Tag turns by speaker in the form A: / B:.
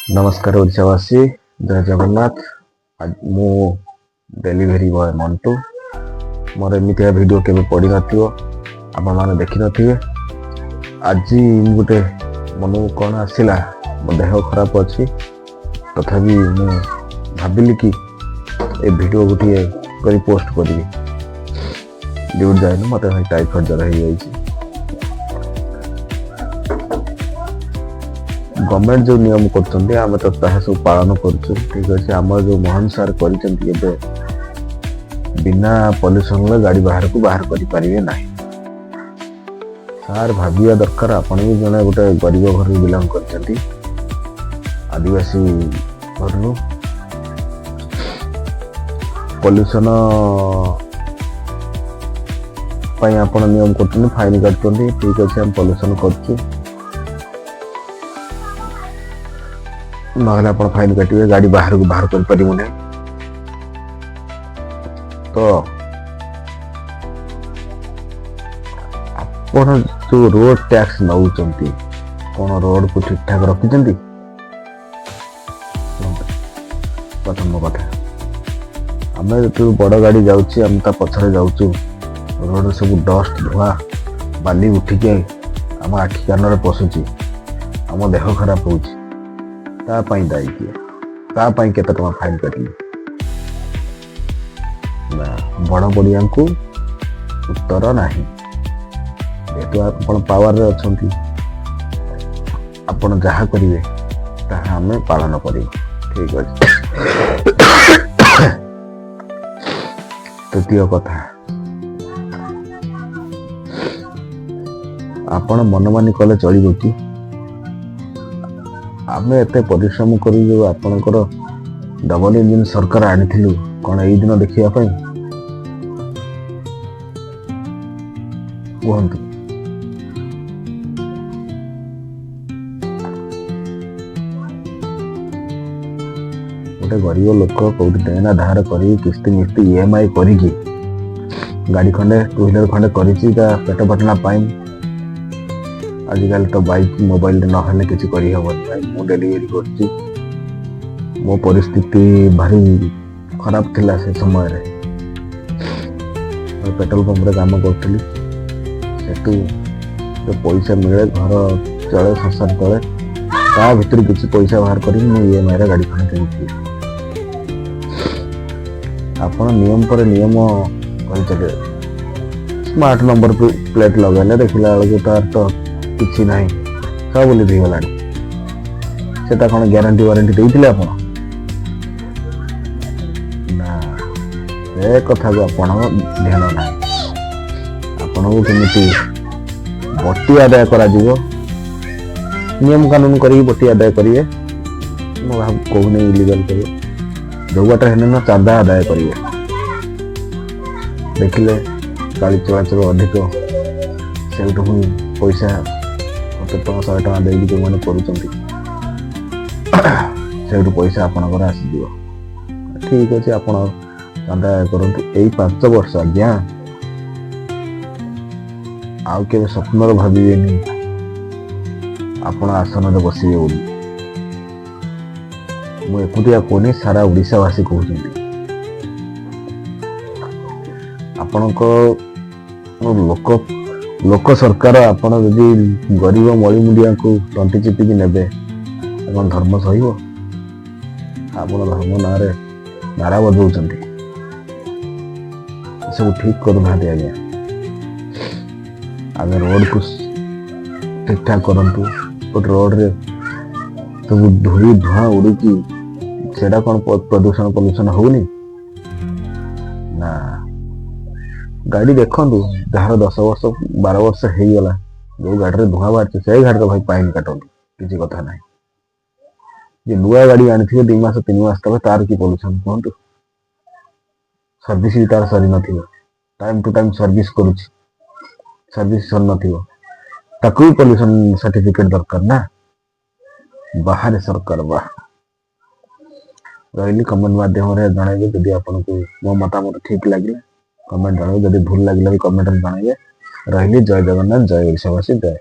A: नमस्कार ओडिशावासी, जय जगन्नाथ। आज मु डेलीवरी बॉय मंटू। मोर एमती वीडियो केवे पड़ी नथिबो, आपण माने देखि नथिबे। आज गोटे मन कौन आसला, मो देह खराब अच्छी, तथापि मु भाविली कि ए वीडियो गोटे करी पोस्ट करी। ड्यूटी जाए मत टाइफॉइड ज्वर हो जाए। गवर्नमेंट जो नियम करते आम तो सब पालन कर ठीक अच्छे। आम जो मोहन सार कर बिना पॉल्यूशन गाड़ी बाहर को बाहर करें ना। सार भाविया दरकार आपण भी जड़े गोटे गरीब घर बिलंग कर आदिवासी घर पॉल्यूशन आप नियम कर फाइन काटुँच ठीक अच्छे। आम पॉल्यूशन कर ना फाइन काटे गाड़ी बाहर को बाहर कर पारे। तो आपण जो रोड टैक्स नौ कौन रोड को ठीक ठाक रखी। प्रथम कथा आम जो बड़ गाड़ी जाऊँ आम पछरे जाऊँ रोड सब डस्ट धुआ बाली उठिके आम आखि कान पशुची, आम देह खराब हो दायी किए केते टका फाइन कटिले ना। बड़ बड़िया को उत्तर नाही। जेहेतु आप पावर अच्छी आपण जहाँ करेंगे ताहा आम पालन कर ठीक अच्छे। तृतीय कथा आपण मनमानी कले चलो कि आम एत परिश्रम कर डबल इंजिन सरकार आनी कौन यही दिन देखा कहतु। गोटे गरीब लोक कौटी देना धार कर किस्ती मिस्ती EMI करी गाड़ी खंडे टू व्हीलर खंडे कर पेट पटना पाई। आजिकल तो बाइक मोबाइल ना किसी मु डेलीवरी कर मो परिस्थिति भारी खराब थिला से समय रे। पेट्रोल पंप रे काम करी जो पैसा मिले घर चले संसार चले ता भीतर किसी पैसा बाहर कर EMI रे गाड़ी खंड किनी। आपण नियम पर नियम कर चले। स्मार्ट नंबर प्लेट लगे देखला बेलू तार तो किसी ना सब लिखीगला से कौन ग्यारंटी वारंटी देते आप ना। से कथा को आप ध्यान ना आपन को केमिति बटी आदाय करा नियम कानून करी बटी आदाय करिए। कहूँ इलीगल करिए जो बाटे हेने ना चांदा आदाय करिए। देखिले गाड़ी चलाचल अधिक से पैसा 100 टका दे जो मैंने कर पैसा आपणकर आसीज ठीक अच्छे। आप चांदा करूँ यही 5 वर्ष आज्ञा आउ के स्वप्न भावे आपण आसन बसवे बोली। मु एकुटिया कहनी सारा ओडिशावासी कहते आपण लोक सरकार आपण यदि गरीब मली मुंडिया को तंटी चिपिकी नेबे कौन धर्म सही आप धर्म ना नारा बजाऊँ सब ठीक करना। आज्ञा आम रोड को ठीक ठाक करूँ रोड रे सब धूली धुआं उड़ी सेटा कौन प्रदूषण पॉल्यूशन होनी ना। गाड़ी देखु जार 10 वर्ष 12 वर्ष हो गला जो गाड़ी में धुआं बाहर से गाड़ी भाई फाइन काटू किसी कथा ना। जे नुआ गाड़ी आनी 2 मास 3 मास तक तार की पॉल्यूशन कहतु सर्विस भी तार सरी न टाइम टू टाइम सर्विस करुच्ची सर्विस सर न पॉल्यूशन सर्टिफिकेट दरकार ना। बाहर सरकार बाहर रही कमेंट माध्यम जनइबे जदि आपन को मो मतामत ठीक लगे कमेंट जनइबे जदि भूल लगे भी कमेंट जनइबे। रही जय जगन्नाथ जय ओडिशावासी जय।